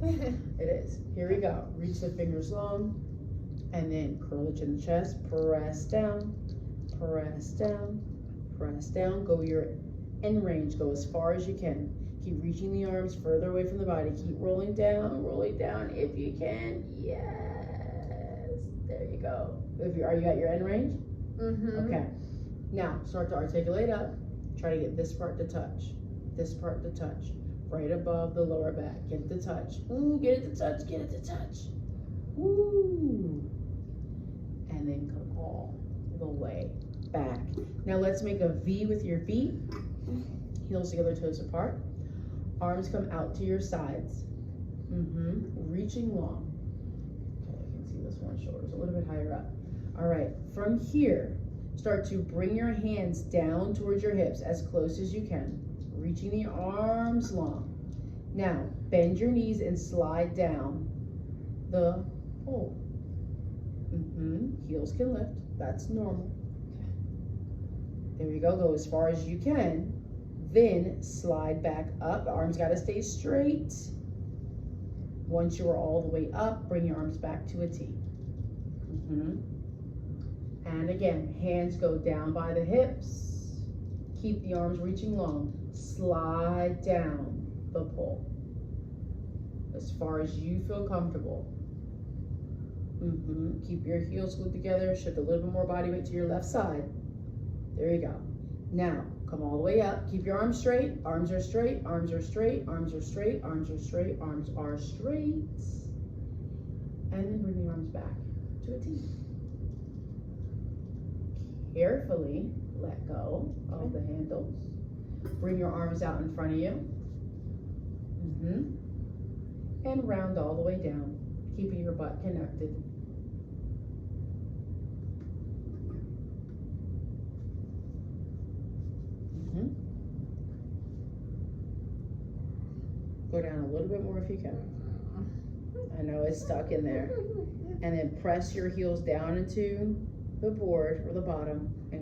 It is. Here we go. Reach the fingers long, and then curl the chin to chest. Press down, press down, press down. Go your end range. Go as far as you can. Keep reaching the arms further away from the body. Keep rolling down if you can. Yes. There you go. Are you at your end range? Mm-hmm. Okay. Now start to articulate up. Try to get this part to touch. This part to touch. Right above the lower back. Get it to touch. Ooh, get it to touch. Get it to touch. Ooh. And then come all the way back. Now let's make a V with your feet. Heels together, toes apart. Arms come out to your sides. Reaching long. Okay, I can see this one shoulder's a little bit higher up. All right, from here, start to bring your hands down towards your hips as close as you can. Reaching the arms long. Now, bend your knees and slide down the pole. Heels can lift. That's normal. There you go. Go as far as you can. Then slide back up. The arms got to stay straight. Once you are all the way up, bring your arms back to a T. And again, hands go down by the hips. Keep the arms reaching long. Slide down the pole as far as you feel comfortable. Keep your heels glued together. Shift a little bit more body weight to your left side. There you go. Now, come all the way up. Keep your arms straight. Arms are straight. Arms are straight. Arms are straight. Arms are straight. Arms are straight. And then bring the arms back to a T. Carefully let go of the handles. Bring your arms out in front of you. And round all the way down, keeping your butt connected. Go down a little bit more if you can. I know it's stuck in there. And then press your heels down into the board or the bottom. And